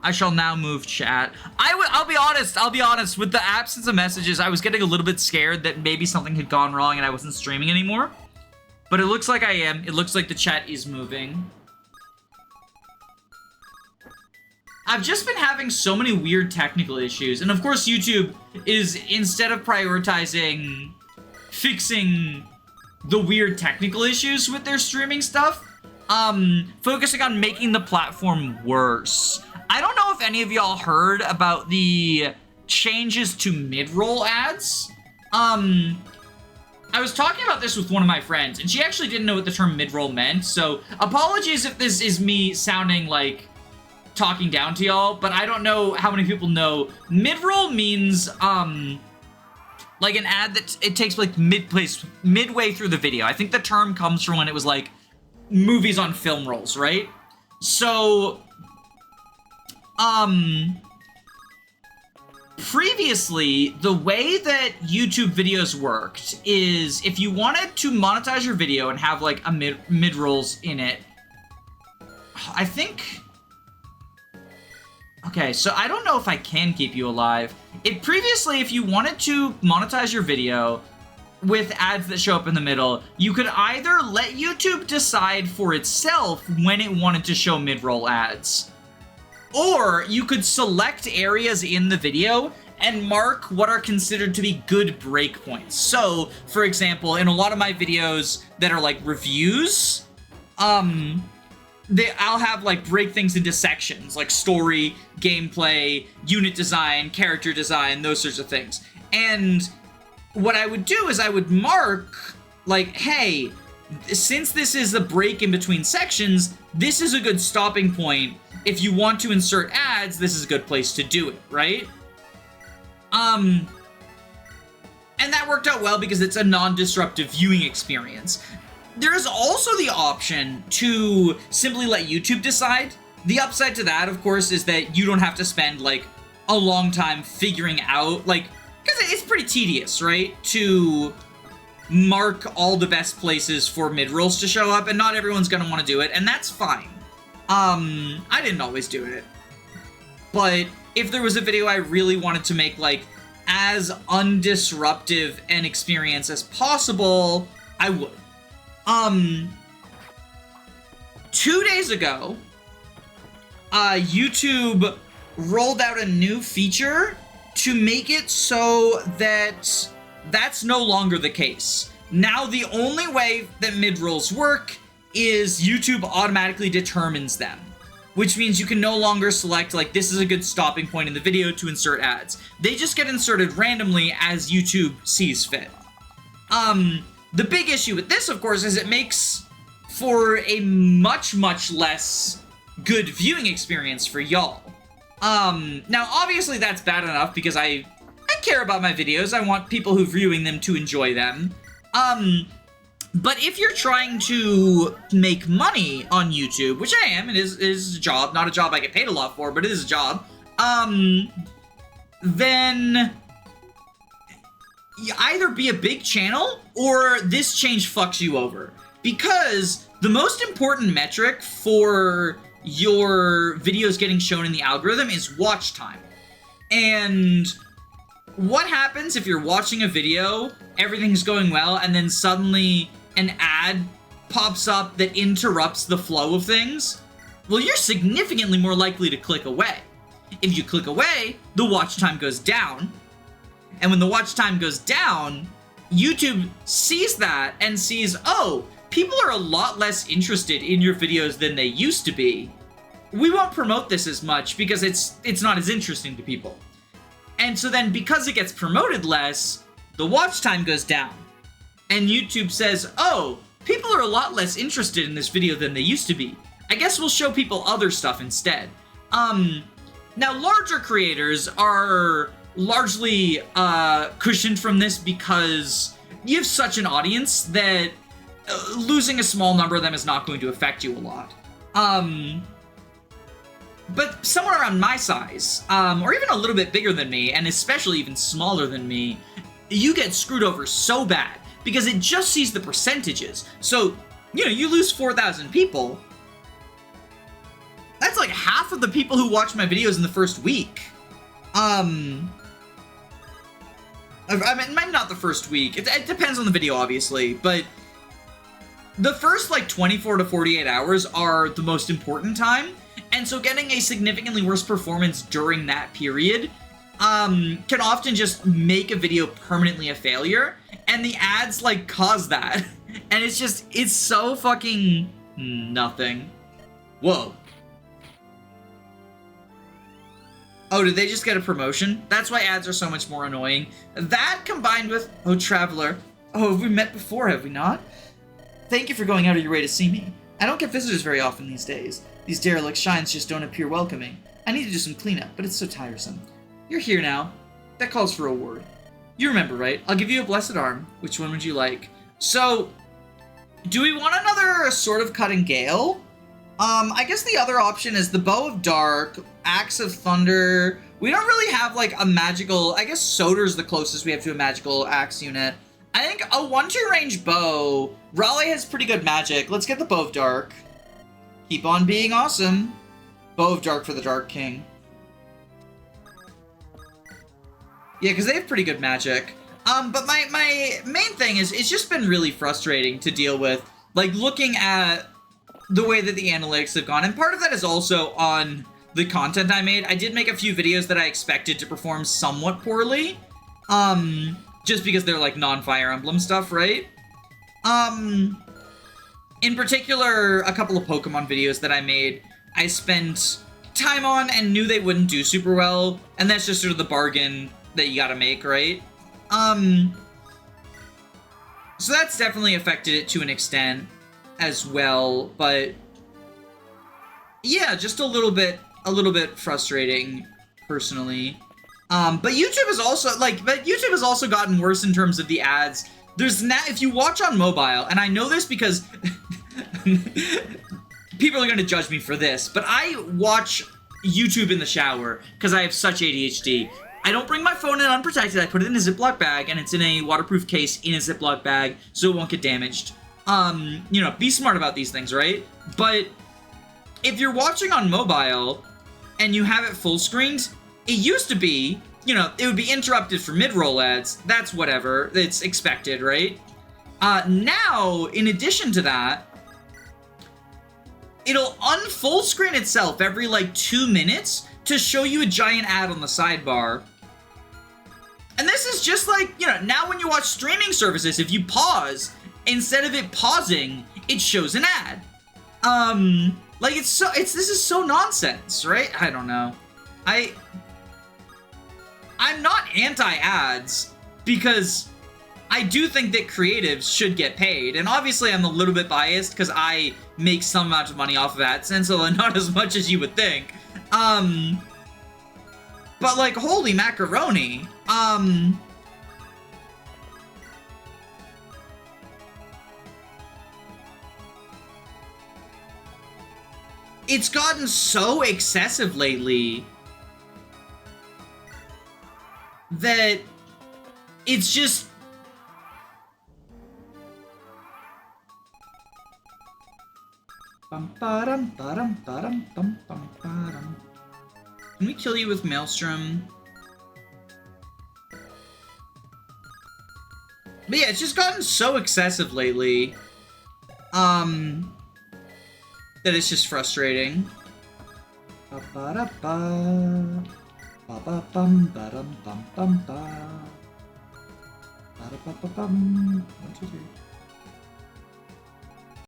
I shall now move chat. I'll be honest, with the absence of messages, I was getting a little bit scared that maybe something had gone wrong and I wasn't streaming anymore. But it looks like I am. It looks like the chat is moving. I've just been having so many weird technical issues. And of course, YouTube is, instead of prioritizing fixing the weird technical issues with their streaming stuff, focusing on making the platform worse. I don't know if any of y'all heard about the changes to mid-roll ads. I was talking about this with one of my friends, and she actually didn't know what the term mid-roll meant, so apologies if this is me sounding like talking down to y'all, but I don't know how many people know. Mid-roll means, like an ad that it takes like midway through the video. I think the term comes from when it was like movies on film rolls, right? So, previously, the way that YouTube videos worked is if you wanted to monetize your video and have like a mid-rolls in it, I think... Okay, so I don't know if I can keep you alive. Previously, if you wanted to monetize your video with ads that show up in the middle, you could either let YouTube decide for itself when it wanted to show mid-roll ads, or you could select areas in the video and mark what are considered to be good breakpoints. So, for example, in a lot of my videos that are like reviews, I'll have like break things into sections, like story, gameplay, unit design, character design, those sorts of things. And what I would do is I would mark, like, hey, since this is a break in between sections, this is a good stopping point. If you want to insert ads, this is a good place to do it, right? And that worked out well because it's a non-disruptive viewing experience. There is also the option to simply let YouTube decide. The upside to that, of course, is that you don't have to spend, like, a long time figuring out, like, because it's pretty tedious, right? To mark all the best places for mid-rolls to show up, and not everyone's gonna want to do it, and that's fine. I didn't always do it. But if there was a video I really wanted to make, like, as undisruptive an experience as possible, I would. 2 days ago, YouTube rolled out a new feature to make it so that that's no longer the case. Now the only way that mid-rolls work is YouTube automatically determines them, which means you can no longer select, like, this is a good stopping point in the video to insert ads. They just get inserted randomly as YouTube sees fit. The big issue with this, of course, is it makes for a much, much less good viewing experience for y'all. Now, obviously, that's bad enough because I care about my videos. I want people who are viewing them to enjoy them. But if you're trying to make money on YouTube, which I am, it is a job, not a job I get paid a lot for, but it is a job, then you either be a big channel or this change fucks you over. Because the most important metric for your videos getting shown in the algorithm is watch time. And what happens if you're watching a video, everything's going well, and then suddenly an ad pops up that interrupts the flow of things? Well, you're significantly more likely to click away. If you click away, the watch time goes down. And when the watch time goes down, YouTube sees that and sees, oh, people are a lot less interested in your videos than they used to be. We won't promote this as much because it's not as interesting to people. And so then because it gets promoted less, the watch time goes down. And YouTube says, oh, people are a lot less interested in this video than they used to be. I guess we'll show people other stuff instead. Now larger creators are largely cushioned from this because you have such an audience that losing a small number of them is not going to affect you a lot. But somewhere around my size, or even a little bit bigger than me, and especially even smaller than me, you get screwed over so bad because it just sees the percentages. So, you know, you lose 4,000 people, that's like half half of the people who watch my videos in the first week. I mean, maybe not the first week. It depends on the video, obviously, but the first, like, 24 to 48 hours are the most important time, and so getting a significantly worse performance during that period can often just make a video permanently a failure, and the ads, like, cause that. And it's so fucking nothing. Whoa. Oh, did they just get a promotion? That's why ads are so much more annoying. That combined with, oh, Traveler. Oh, have we met before, have we not? Thank you for going out of your way to see me. I don't get visitors very often these days. These derelict shrines just don't appear welcoming. I need to do some cleanup, but it's so tiresome. You're here now. That calls for a word. You remember, right? I'll give you a blessed arm. Which one would you like? So, do we want another Sword of Cut and Gale? I guess the other option is the Bow of Dark, Axe of Thunder. We don't really have, like, a magical... I guess Soder's the closest we have to a magical axe unit. I think a 1-2 range bow. Raleigh has pretty good magic. Let's get the Bow of Dark. Keep on being awesome. Bow of Dark for the Dark King. Yeah, because they have pretty good magic. But my main thing is, it's just been really frustrating to deal with. Like, looking at the way that the analytics have gone. And part of that is also on the content I made. I did make a few videos that I expected to perform somewhat poorly. Just because they're, like, non-Fire Emblem stuff, right? In particular, a couple of Pokemon videos that I made, I spent time on and knew they wouldn't do super well, and that's just sort of the bargain that you gotta make, right? So that's definitely affected it to an extent as well, but yeah, just a little bit frustrating, personally. But YouTube has also gotten worse in terms of the ads. There's now, if you watch on mobile, and I know this because people are going to judge me for this, but I watch YouTube in the shower because I have such ADHD. I don't bring my phone in unprotected. I put it in a Ziploc bag, and it's in a waterproof case in a Ziploc bag, so it won't get damaged. You know, be smart about these things, right? But if you're watching on mobile and you have it full screened, it used to be, you know, it would be interrupted for mid-roll ads. That's whatever. It's expected, right? Now, in addition to that, it'll unfull screen itself every, like, 2 minutes to show you a giant ad on the sidebar. And this is just like, you know, now when you watch streaming services, if you pause, instead of it pausing, it shows an ad. Like, this is so nonsense, right? I don't know. I'm not anti-ads, because I do think that creatives should get paid, and obviously I'm a little bit biased because I make some amount of money off of AdSense, although not as much as you would think. But, like, holy macaroni. It's gotten so excessive lately that it's just... Can we kill you with Maelstrom? But yeah, it's just gotten so excessive lately. That it's just frustrating.